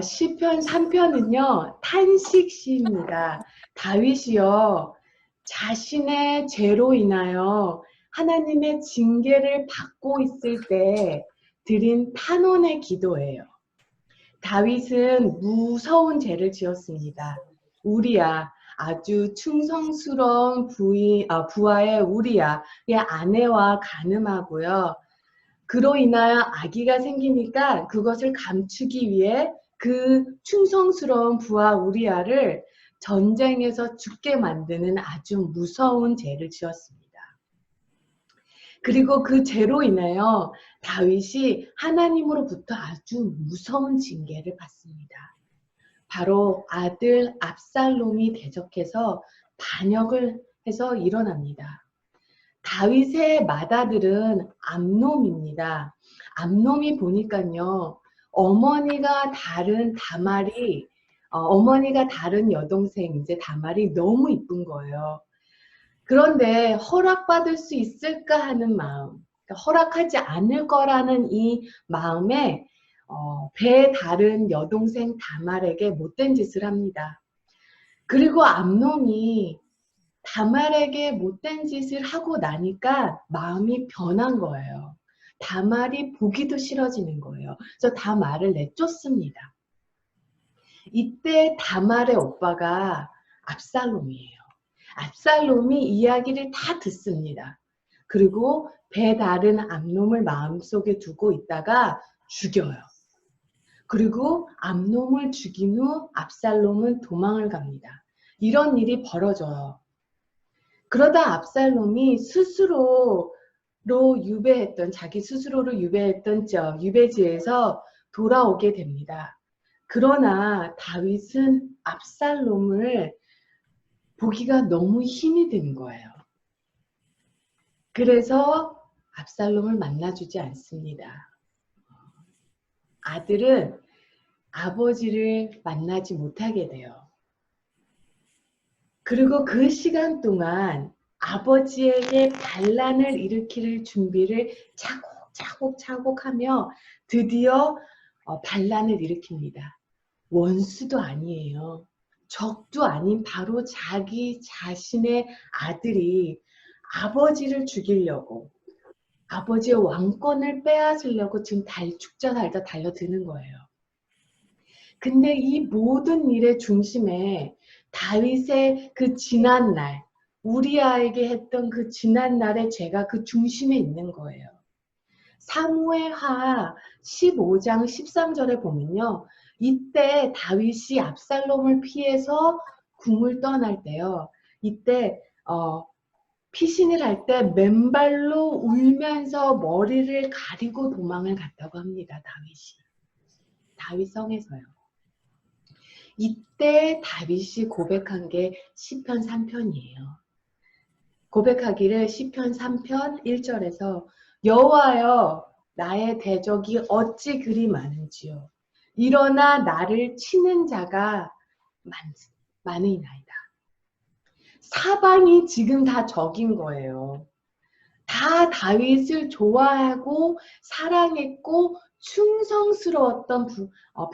시편 3편은요, 탄식 시입니다. 다윗이요, 자신의 죄로 인하여 하나님의 징계를 받고 있을 때 드린 탄원의 기도예요. 다윗은 무서운 죄를 지었습니다. 우리야, 아주 충성스러운 부하의 우리야의 아내와 간음하고요. 그로 인하여 아기가 생기니까 그것을 감추기 위해 그 충성스러운 부하 우리아를 전쟁에서 죽게 만드는 아주 무서운 죄를 지었습니다. 그리고 그 죄로 인하여 다윗이 하나님으로부터 아주 무서운 징계를 받습니다. 바로 아들 압살롬이 대적해서 반역을 해서 일어납니다. 다윗의 맏아들은 암놈입니다. 암놈이 보니까요, 어머니가 다른 여동생 이제 다말이 너무 이쁜 거예요. 그런데 허락받을 수 있을까 하는 마음, 그러니까 허락하지 않을 거라는 이 마음에 배 다른 여동생 다말에게 못된 짓을 합니다. 그리고 암놈이 다말에게 못된 짓을 하고 나니까 마음이 변한 거예요. 다말이 보기도 싫어지는 거예요. 그래서 다말을 내쫓습니다. 이때 다말의 오빠가 압살롬이에요. 압살롬이 이야기를 다 듣습니다. 그리고 배 다른 암놈을 마음속에 두고 있다가 죽여요. 그리고 암놈을 죽인 후 압살롬은 도망을 갑니다. 이런 일이 벌어져요. 그러다 압살롬이 자기 스스로로 유배했던 유배지에서 돌아오게 됩니다. 그러나 다윗은 압살롬을 보기가 너무 힘이 든 거예요. 그래서 압살롬을 만나주지 않습니다. 아들은 아버지를 만나지 못하게 돼요. 그리고 그 시간 동안 아버지에게 반란을 일으킬 준비를 차곡차곡 하며 드디어 반란을 일으킵니다. 원수도 아니에요. 적도 아닌 바로 자기 자신의 아들이 아버지를 죽이려고, 아버지의 왕권을 빼앗으려고 지금 죽자 살다 달려드는 거예요. 근데 이 모든 일의 중심에 다윗의 그 지난날, 우리아에게 했던 그 지난날의 죄가 그 중심에 있는 거예요. 사무엘하 15장 13절에 보면요. 이때 다윗이 압살롬을 피해서 궁을 떠날 때요. 이때 피신을 할 때 맨발로 울면서 머리를 가리고 도망을 갔다고 합니다. 다윗 성에서요. 이때 다윗이 고백한 게 시편 3편이에요. 고백하기를 시편 3편 1절에서 여호와여 나의 대적이 어찌 그리 많은지요. 일어나 나를 치는 자가 많으나이다. 사방이 지금 다 적인 거예요. 다 다윗을 좋아하고 사랑했고 충성스러웠던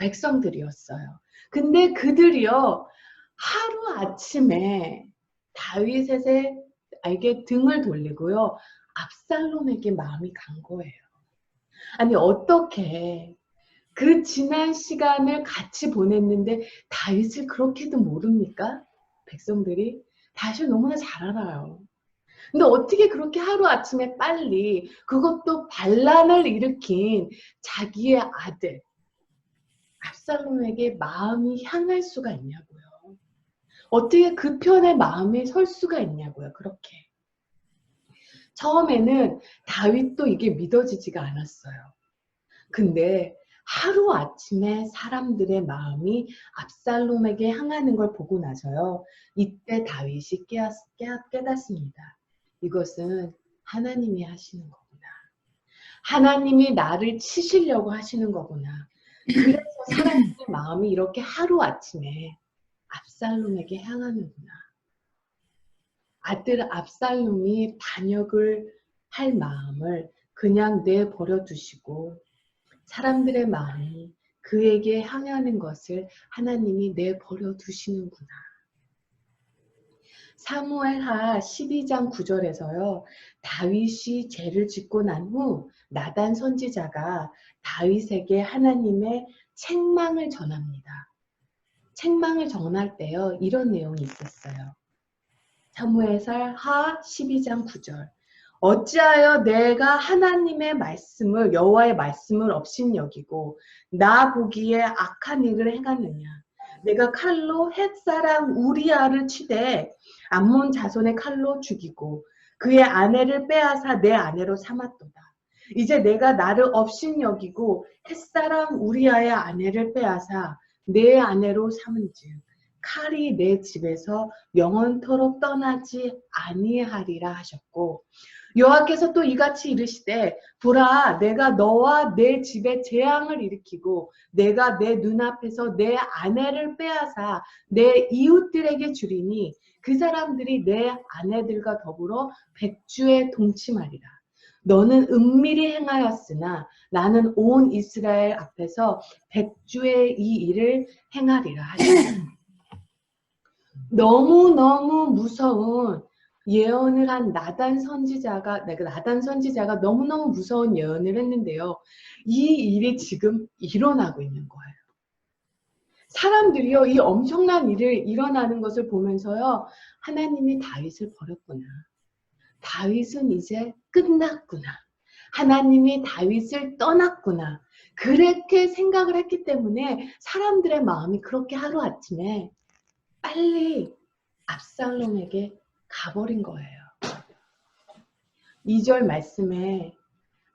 백성들이었어요. 근데 그들이요 하루아침에 다윗에게 등을 돌리고요 압살롬에게 마음이 간 거예요. 아니 어떻게 그 지난 시간을 같이 보냈는데 다윗을 그렇게도 모릅니까? 백성들이 다윗을 너무나 잘 알아요. 근데 어떻게 그렇게 하루아침에 빨리 그것도 반란을 일으킨 자기의 아들 압살롬에게 마음이 향할 수가 있냐고요. 어떻게 그 편에 마음이 설 수가 있냐고요. 그렇게. 처음에는 다윗도 이게 믿어지지가 않았어요. 근데 하루아침에 사람들의 마음이 압살롬에게 향하는 걸 보고 나서요. 이때 다윗이 깨닫습니다. 이것은 하나님이 하시는 거구나. 하나님이 나를 치시려고 하시는 거구나. 그래서 사람들의 마음이 이렇게 하루아침에 압살롬에게 향하는구나. 아들 압살롬이 반역을 할 마음을 그냥 내버려 두시고 사람들의 마음이 그에게 향하는 것을 하나님이 내버려 두시는구나. 사무엘하 12장 9절에서요. 다윗이 죄를 짓고 난 후 나단 선지자가 다윗에게 하나님의 책망을 전합니다. 책망을 전할 때요. 이런 내용이 있었어요. 사무엘하 12장 9절. 어찌하여 내가 하나님의 말씀을 여호와의 말씀을 업신여기고 나 보기에 악한 일을 행하느냐. 내가 칼로 헷사람 우리아를 치되 암몬 자손의 칼로 죽이고 그의 아내를 빼앗아 내 아내로 삼았도다. 이제 내가 나를 업신여기고 헷사람 우리아의 아내를 빼앗아 내 아내로 삼은즉 칼이 내 집에서 영원토록 떠나지 아니하리라 하셨고 여호와께서 또 이같이 이르시되 보라 내가 너와 내 집에 재앙을 일으키고 내가 내 눈앞에서 내 아내를 빼앗아 내 이웃들에게 주리니 그 사람들이 내 아내들과 더불어 백주에 동침하리라. 너는 은밀히 행하였으나 나는 온 이스라엘 앞에서 백주의 이 일을 행하리라 하시니 너무너무 무서운 예언을 한 나단 선지자가 너무너무 무서운 예언을 했는데요. 이 일이 지금 일어나고 있는 거예요. 사람들이요, 이 엄청난 일을 일어나는 것을 보면서요, 하나님이 다윗을 버렸구나. 다윗은 이제 끝났구나. 하나님이 다윗을 떠났구나. 그렇게 생각을 했기 때문에 사람들의 마음이 그렇게 하루아침에 빨리 압살롬에게 가버린 거예요. 2절 말씀에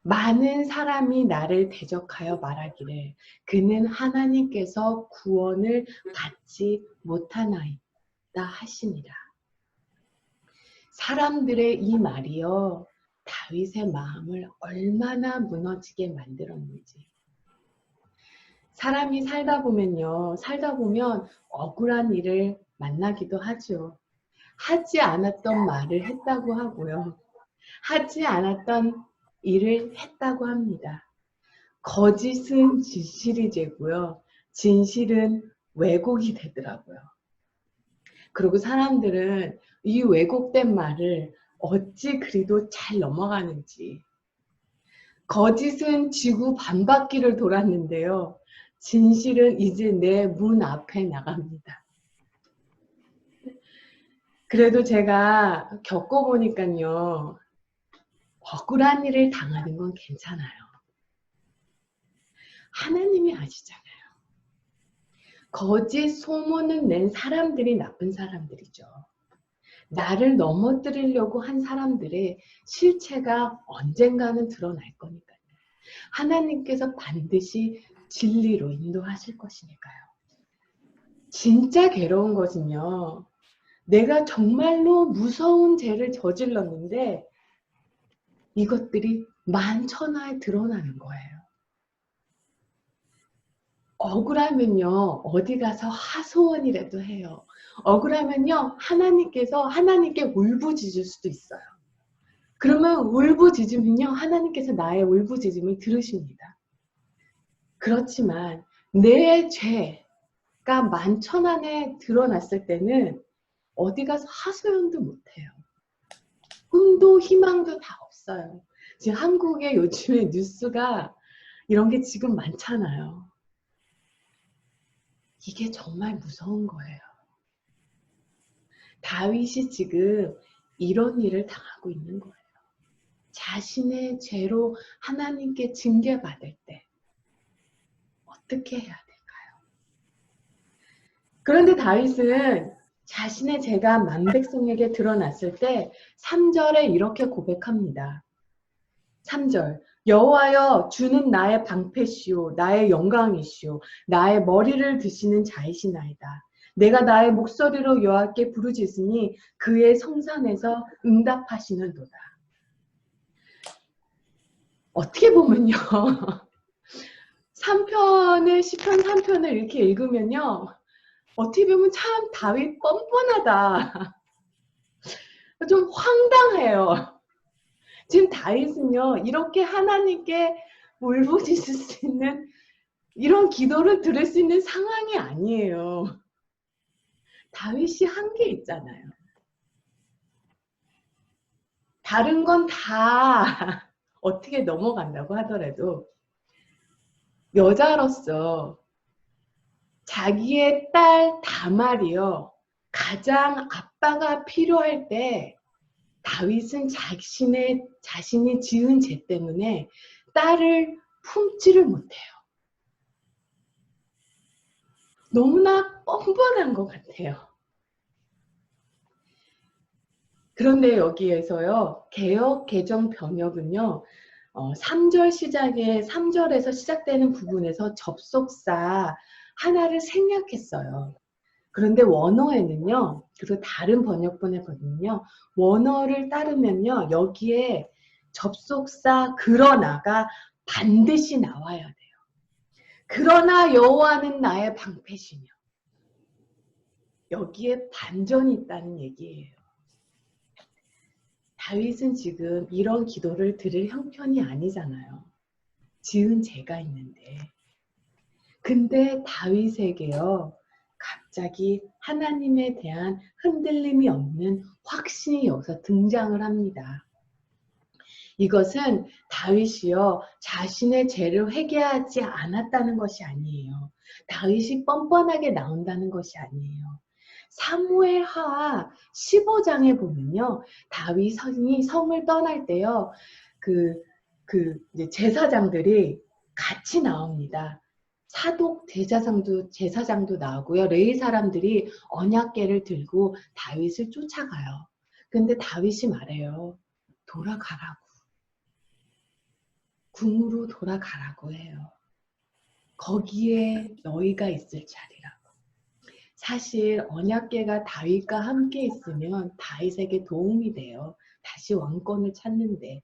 많은 사람이 나를 대적하여 말하기를 그는 하나님께서 구원을 받지 못하나이다 하시니라. 사람들의 이 말이요 다윗의 마음을 얼마나 무너지게 만들었는지. 사람이 살다 보면 억울한 일을 만나기도 하죠. 하지 않았던 말을 했다고 하고요. 하지 않았던 일을 했다고 합니다. 거짓은 진실이 되고요. 진실은 왜곡이 되더라고요. 그리고 사람들은 이 왜곡된 말을 어찌 그리도 잘 넘어가는지. 거짓은 지구 반바퀴를 돌았는데요. 진실은 이제 내 문 앞에 나갑니다. 그래도 제가 겪어보니까요. 억울한 일을 당하는 건 괜찮아요. 하나님이 아시잖아요. 거짓 소문을 낸 사람들이 나쁜 사람들이죠. 나를 넘어뜨리려고 한 사람들의 실체가 언젠가는 드러날 거니까요. 하나님께서 반드시 진리로 인도하실 것이니까요. 진짜 괴로운 것은요. 내가 정말로 무서운 죄를 저질렀는데 이것들이 만천하에 드러나는 거예요. 억울하면요. 어디 가서 하소연이라도 해요. 억울하면요. 하나님께 울부짖을 수도 있어요. 그러면 울부짖으면요. 하나님께서 나의 울부짖음을 들으십니다. 그렇지만 내 죄가 만천하에 드러났을 때는 어디 가서 하소연도 못해요. 꿈도 희망도 다 없어요. 지금 한국의 요즘에 뉴스가 이런 게 지금 많잖아요. 이게 정말 무서운 거예요. 다윗이 지금 이런 일을 당하고 있는 거예요. 자신의 죄로 하나님께 징계받을 때 어떻게 해야 될까요? 그런데 다윗은 자신의 죄가 만백성에게 드러났을 때 3절에 이렇게 고백합니다. 3절 여호와여 주는 나의 방패시오 나의 영광이시오 나의 머리를 드시는 자이시나이다. 내가 나의 목소리로 여호와께 부르짖으니 그의 성산에서 응답하시는도다. 어떻게 보면요. 시편 3편을 이렇게 읽으면요. 어떻게 보면 참 다윗 뻔뻔하다. 좀 황당해요. 지금 다윗은요. 이렇게 하나님께 울부짖을 수 있는 이런 기도를 들을 수 있는 상황이 아니에요. 다윗이 한 게 있잖아요. 다른 건 다 어떻게 넘어간다고 하더라도 여자로서 자기의 딸 다말이요, 가장 아빠가 필요할 때 다윗은 자신이 지은 죄 때문에 딸을 품지를 못해요. 너무나 뻔뻔한 것 같아요. 그런데 여기에서요, 개역 개정 번역은요, 3절에서 시작되는 부분에서 접속사 하나를 생략했어요. 그런데 원어에는요, 그리고 다른 번역본에 보면요, 원어를 따르면요, 여기에 접속사 그러나가 반드시 나와야 돼요. 그러나 여호와는 나의 방패시며, 여기에 반전이 있다는 얘기예요. 다윗은 지금 이런 기도를 드릴 형편이 아니잖아요. 지은 죄가 있는데. 근데 다윗에게요, 갑자기 하나님에 대한 흔들림이 없는 확신이 여기서 등장을 합니다. 이것은 다윗이요, 자신의 죄를 회개하지 않았다는 것이 아니에요. 다윗이 뻔뻔하게 나온다는 것이 아니에요. 사무엘하 15장에 보면요, 다윗이 성을 떠날 때요, 이제 제사장들이 같이 나옵니다. 사독 제사장도 나오고요. 레위 사람들이 언약궤를 들고 다윗을 쫓아가요. 근데 다윗이 말해요. 돌아가라고. 궁으로 돌아가라고 해요. 거기에 너희가 있을 자리라고. 사실 언약궤가 다윗과 함께 있으면 다윗에게 도움이 돼요. 다시 왕권을 찾는데.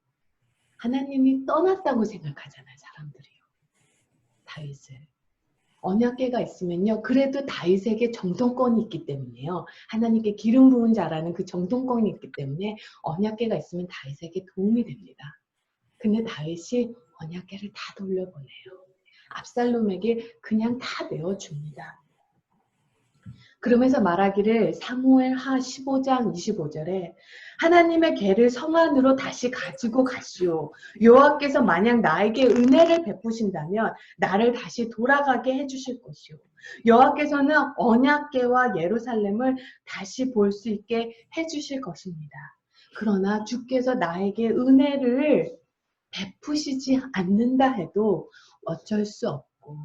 하나님이 떠났다고 생각하잖아요, 사람들이요. 다윗을. 언약궤가 있으면요, 그래도 다윗에게 정통권이 있기 때문에요. 하나님께 기름 부은 자라는 그 정통권이 있기 때문에 언약궤가 있으면 다윗에게 도움이 됩니다. 근데 다윗이 언약궤를 다 돌려보내요. 압살롬에게 그냥 다 내어줍니다. 그러면서 말하기를 사무엘하 15장 25절에 하나님의 궤를 성 안으로 다시 가지고 가시오. 여호와께서 만약 나에게 은혜를 베푸신다면 나를 다시 돌아가게 해주실 것이오. 여호와께서는 언약궤와 예루살렘을 다시 볼 수 있게 해주실 것입니다. 그러나 주께서 나에게 은혜를 베푸시지 않는다 해도 어쩔 수 없고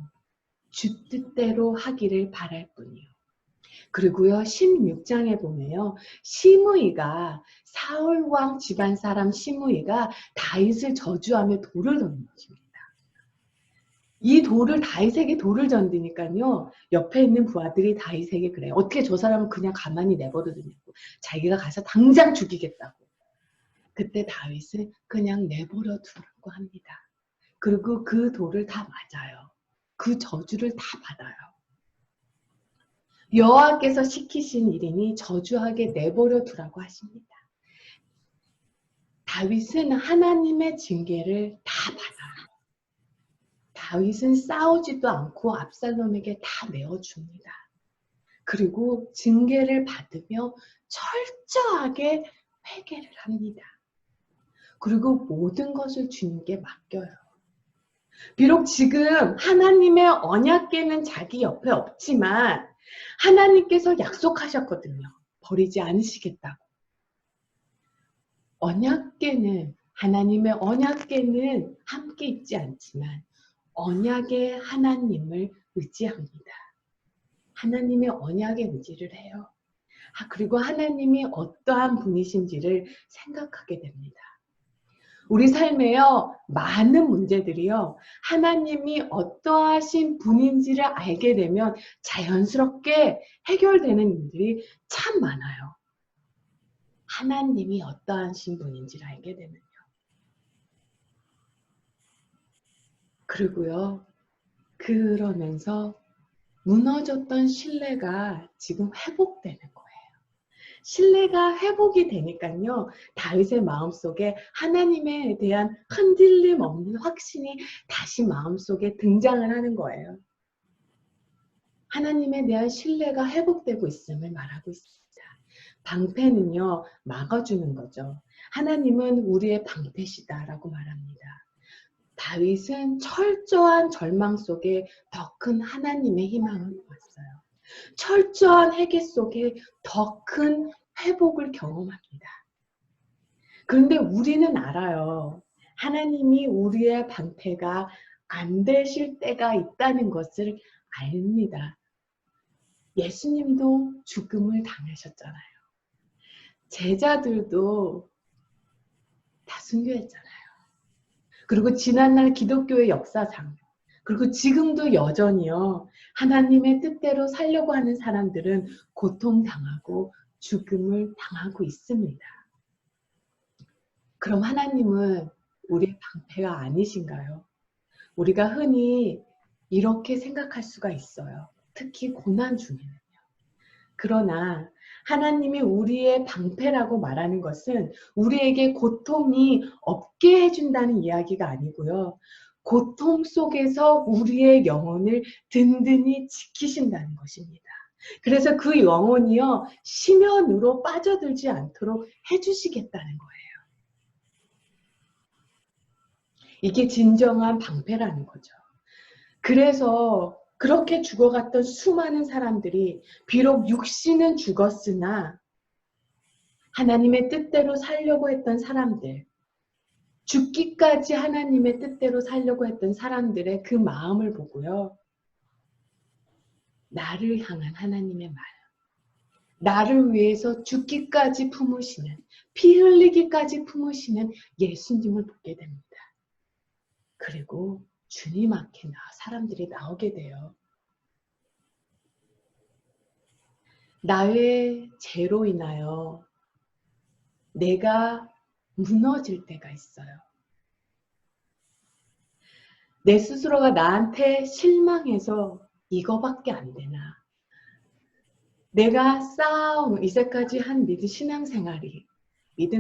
주 뜻대로 하기를 바랄 뿐이요. 그리고요, 16장에 보면요, 시므이가 사울왕 집안 사람 시므이가 다윗을 저주하며 돌을 던집니다. 이 다윗에게 돌을 던지니까요, 옆에 있는 부하들이 다윗에게 그래요. 어떻게 저 사람은 그냥 가만히 내버려두냐고. 자기가 가서 당장 죽이겠다고. 그때 다윗은 그냥 내버려 두라고 합니다. 그리고 그 돌을 다 맞아요. 그 저주를 다 받아요. 여호와께서 시키신 일이니 저주하게 내버려 두라고 하십니다. 다윗은 하나님의 징계를 다 받아요. 다윗은 싸우지도 않고 압살롬에게 다 내어줍니다. 그리고 징계를 받으며 철저하게 회개를 합니다. 그리고 모든 것을 주님께 맡겨요. 비록 지금 하나님의 언약궤는 자기 옆에 없지만 하나님께서 약속하셨거든요. 버리지 않으시겠다고. 하나님의 언약궤는 함께 있지 않지만 언약의 하나님을 의지합니다. 하나님의 언약에 의지를 해요. 그리고 하나님이 어떠한 분이신지를 생각하게 됩니다. 우리 삶에요, 많은 문제들이요, 하나님이 어떠하신 분인지를 알게 되면 자연스럽게 해결되는 일들이 참 많아요. 하나님이 어떠하신 분인지를 알게 되면요. 그리고요, 그러면서 무너졌던 신뢰가 지금 회복되는 거예요. 신뢰가 회복이 되니까요. 다윗의 마음속에 하나님에 대한 흔들림 없는 확신이 다시 마음속에 등장을 하는 거예요. 하나님에 대한 신뢰가 회복되고 있음을 말하고 있습니다. 방패는요, 막아주는 거죠. 하나님은 우리의 방패시다라고 말합니다. 다윗은 철저한 절망 속에 더 큰 하나님의 희망을 보았어요. 철저한 회개 속에 더 큰 회복을 경험합니다. 그런데 우리는 알아요. 하나님이 우리의 방패가 안 되실 때가 있다는 것을 압니다. 예수님도 죽음을 당하셨잖아요. 제자들도 다 순교했잖아요. 그리고 지난날 기독교의 역사상, 그리고 지금도 여전히요. 하나님의 뜻대로 살려고 하는 사람들은 고통당하고 죽음을 당하고 있습니다. 그럼 하나님은 우리의 방패가 아니신가요? 우리가 흔히 이렇게 생각할 수가 있어요. 특히 고난 중에는요. 그러나 하나님이 우리의 방패라고 말하는 것은 우리에게 고통이 없게 해준다는 이야기가 아니고요. 고통 속에서 우리의 영혼을 든든히 지키신다는 것입니다. 그래서 그 영혼이요, 심연으로 빠져들지 않도록 해주시겠다는 거예요. 이게 진정한 방패라는 거죠. 그래서 그렇게 죽어갔던 수많은 사람들이 비록 육신은 죽었으나 하나님의 뜻대로 살려고 했던 사람들, 죽기까지 하나님의 뜻대로 살려고 했던 사람들의 그 마음을 보고요. 나를 향한 하나님의 말, 나를 위해서 죽기까지 품으시는, 피 흘리기까지 품으시는 예수님을 보게 됩니다. 그리고 주님 앞에 사람들이 나오게 돼요. 나의 죄로 인하여 내가 무너질 때가 있어요. 내 스스로가 나한테 실망해서 이거밖에 안 되나. 내가 쌓아온 이제까지 한 믿음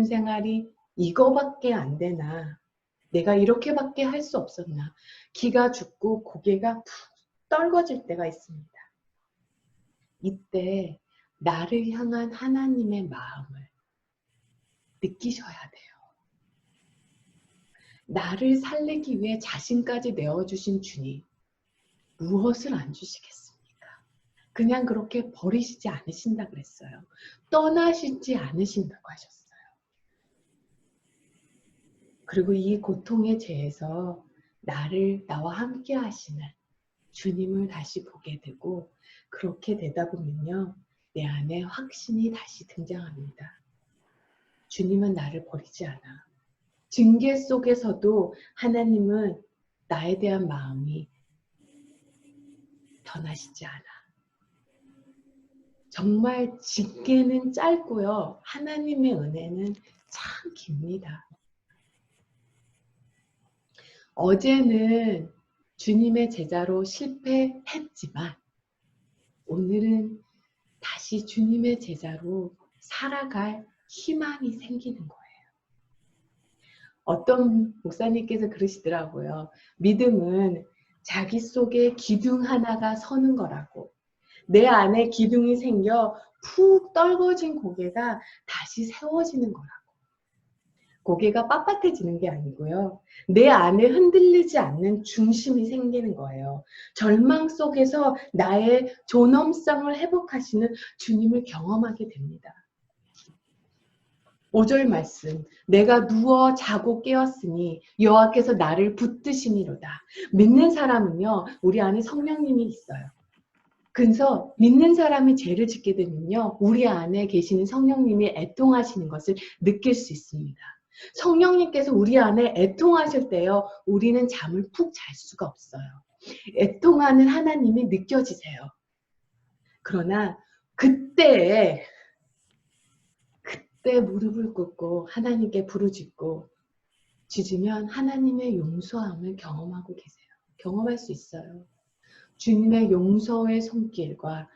생활이 이거밖에 안 되나. 내가 이렇게밖에 할 수 없었나. 기가 죽고 고개가 푹 떨궈질 때가 있습니다. 이때 나를 향한 하나님의 마음을 느끼셔야 돼요. 나를 살리기 위해 자신까지 내어주신 주님, 무엇을 안 주시겠습니까? 그냥 그렇게 버리시지 않으신다 그랬어요. 떠나시지 않으신다고 하셨어요. 그리고 이 고통의 죄에서 나와 함께 하시는 주님을 다시 보게 되고, 그렇게 되다 보면요, 내 안에 확신이 다시 등장합니다. 주님은 나를 버리지 않아. 징계 속에서도 하나님은 나에 대한 마음이 변하시지 않아. 정말 징계는 짧고요. 하나님의 은혜는 참 깁니다. 어제는 주님의 제자로 실패했지만 오늘은 다시 주님의 제자로 살아갈 희망이 생기는 거예요. 어떤 목사님께서 그러시더라고요. 믿음은 자기 속에 기둥 하나가 서는 거라고. 내 안에 기둥이 생겨 푹 떨궈진 고개가 다시 세워지는 거라고. 고개가 빳빳해지는 게 아니고요. 내 안에 흔들리지 않는 중심이 생기는 거예요. 절망 속에서 나의 존엄성을 회복하시는 주님을 경험하게 됩니다. 5절 말씀, 내가 누워 자고 깨었으니 여호와께서 나를 붙드시니로다. 믿는 사람은요, 우리 안에 성령님이 있어요. 그래서 믿는 사람이 죄를 짓게 되면요, 우리 안에 계시는 성령님이 애통하시는 것을 느낄 수 있습니다. 성령님께서 우리 안에 애통하실 때요, 우리는 잠을 푹 잘 수가 없어요. 애통하는 하나님이 느껴지세요. 그러나 그때 무릎을 꿇고 하나님께 부르짖고 짖으면 하나님의 용서함을 경험하고 계세요. 경험할 수 있어요. 주님의 용서의 손길과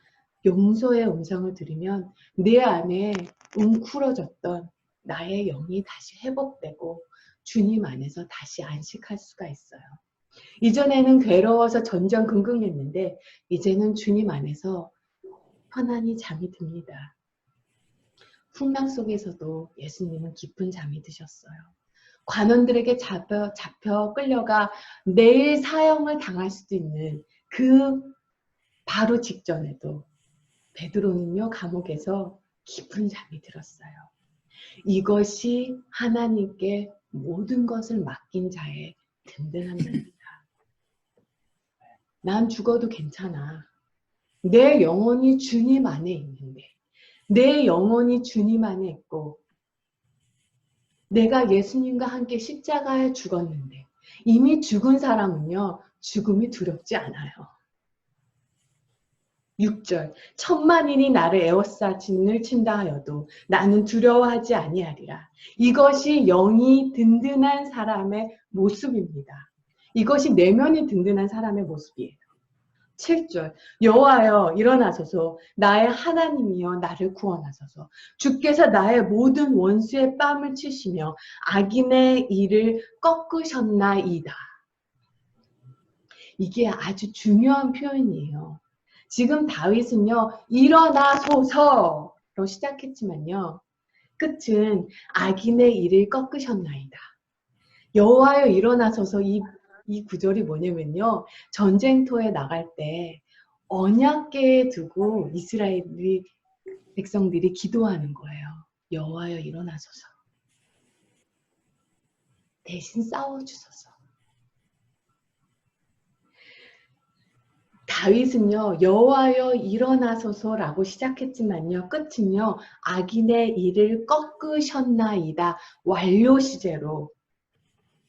용서의 음성을 들으면 내 안에 웅크러졌던 나의 영이 다시 회복되고 주님 안에서 다시 안식할 수가 있어요. 이전에는 괴로워서 전전긍긍했는데 이제는 주님 안에서 편안히 잠이 듭니다. 풍랑 속에서도 예수님은 깊은 잠이 드셨어요. 관원들에게 잡혀 끌려가 내일 사형을 당할 수도 있는 그 바로 직전에도 베드로는요 감옥에서 깊은 잠이 들었어요. 이것이 하나님께 모든 것을 맡긴 자의 든든함입니다. 난 죽어도 괜찮아. 내 영혼이 주님 안에 있는데, 내 영혼이 주님 안에 있고 내가 예수님과 함께 십자가에 죽었는데 이미 죽은 사람은요 죽음이 두렵지 않아요. 6절 천만인이 나를 에워싸진을 친다 하여도 나는 두려워하지 아니하리라. 이것이 영이 든든한 사람의 모습입니다. 이것이 내면이 든든한 사람의 모습이에요. 7절 여호와여 일어나소서 나의 하나님이여 나를 구원하소서 주께서 나의 모든 원수의 뺨을 치시며 악인의 일을 꺾으셨나이다. 이게 아주 중요한 표현이에요. 지금 다윗은요 일어나소서로 시작했지만요 끝은 악인의 일을 꺾으셨나이다. 여호와여 일어나소서 이 구절이 뭐냐면요 전쟁터에 나갈 때 언약궤에 두고 이스라엘 백성들이 기도하는 거예요. 여호와여 일어나소서 대신 싸워주소서. 다윗은요 여호와여 일어나소서라고 시작했지만요 끝은요 악인의 일을 꺾으셨나이다 완료 시제로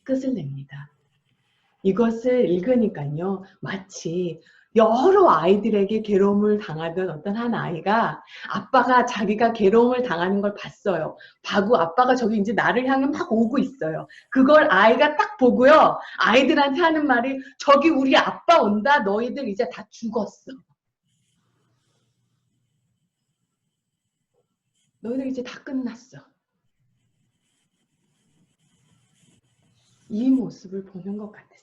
끝을 냅니다. 이것을 읽으니까요 마치 여러 아이들에게 괴로움을 당하던 어떤 한 아이가 아빠가 자기가 괴로움을 당하는 걸 봤어요. 봐고 아빠가 저기 이제 나를 향해 막 오고 있어요. 그걸 아이가 딱 보고요 아이들한테 하는 말이 저기 우리 아빠 온다. 너희들 이제 다 죽었어. 너희들 이제 다 끝났어. 이 모습을 보는 것 같았어요.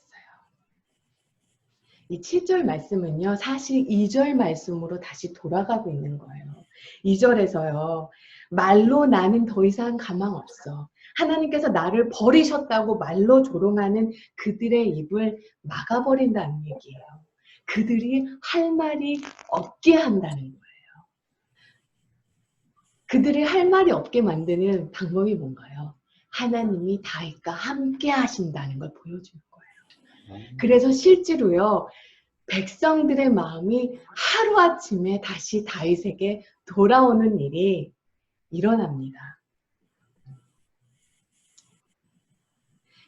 이 7절 말씀은요. 사실 2절 말씀으로 다시 돌아가고 있는 거예요. 2절에서요. 말로 나는 더 이상 가망 없어. 하나님께서 나를 버리셨다고 말로 조롱하는 그들의 입을 막아버린다는 얘기예요. 그들이 할 말이 없게 한다는 거예요. 그들이 할 말이 없게 만드는 방법이 뭔가요? 하나님이 다윗과 함께 하신다는 걸 보여주는 거예요. 그래서 실제로요. 백성들의 마음이 하루아침에 다시 다윗에게 돌아오는 일이 일어납니다.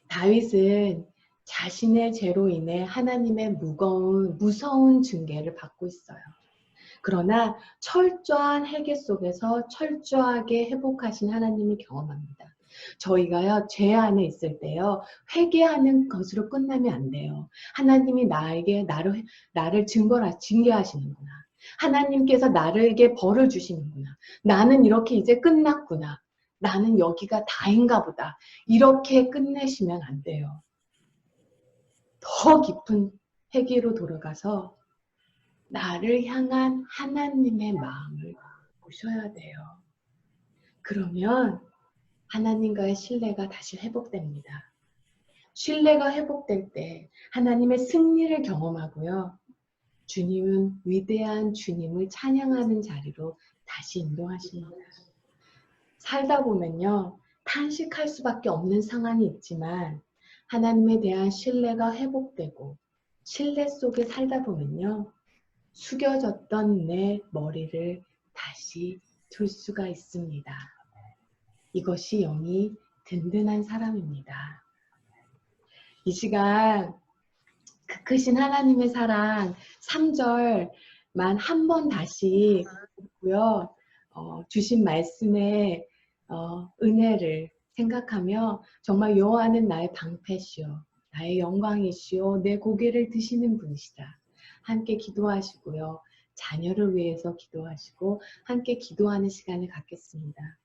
다윗은 자신의 죄로 인해 하나님의 무서운 징계를 받고 있어요. 그러나 철저한 회개 속에서 철저하게 회복하신 하나님을 경험합니다. 저희가요 죄 안에 있을 때요 회개하는 것으로 끝나면 안 돼요. 하나님이 나를 징계하시는구나. 하나님께서 나에게 벌을 주시는구나. 나는 이렇게 이제 끝났구나. 나는 여기가 다인가 보다. 이렇게 끝내시면 안 돼요. 더 깊은 회개로 돌아가서 나를 향한 하나님의 마음을 보셔야 돼요. 그러면 하나님과의 신뢰가 다시 회복됩니다. 신뢰가 회복될 때 하나님의 승리를 경험하고요. 주님은 위대한 주님을 찬양하는 자리로 다시 인도하십니다. 살다 보면요. 탄식할 수밖에 없는 상황이 있지만 하나님에 대한 신뢰가 회복되고 신뢰 속에 살다 보면요. 숙여졌던 내 머리를 다시 들 수가 있습니다. 이것이 영이 든든한 사람입니다. 이 시간 그 크신 하나님의 사랑 3절만 한 번 다시 보고요. 주신 말씀의 은혜를 생각하며 정말 여호와는 나의 방패시오. 나의 영광이시오. 내 고개를 드시는 분이시다. 함께 기도하시고요. 자녀를 위해서 기도하시고 함께 기도하는 시간을 갖겠습니다.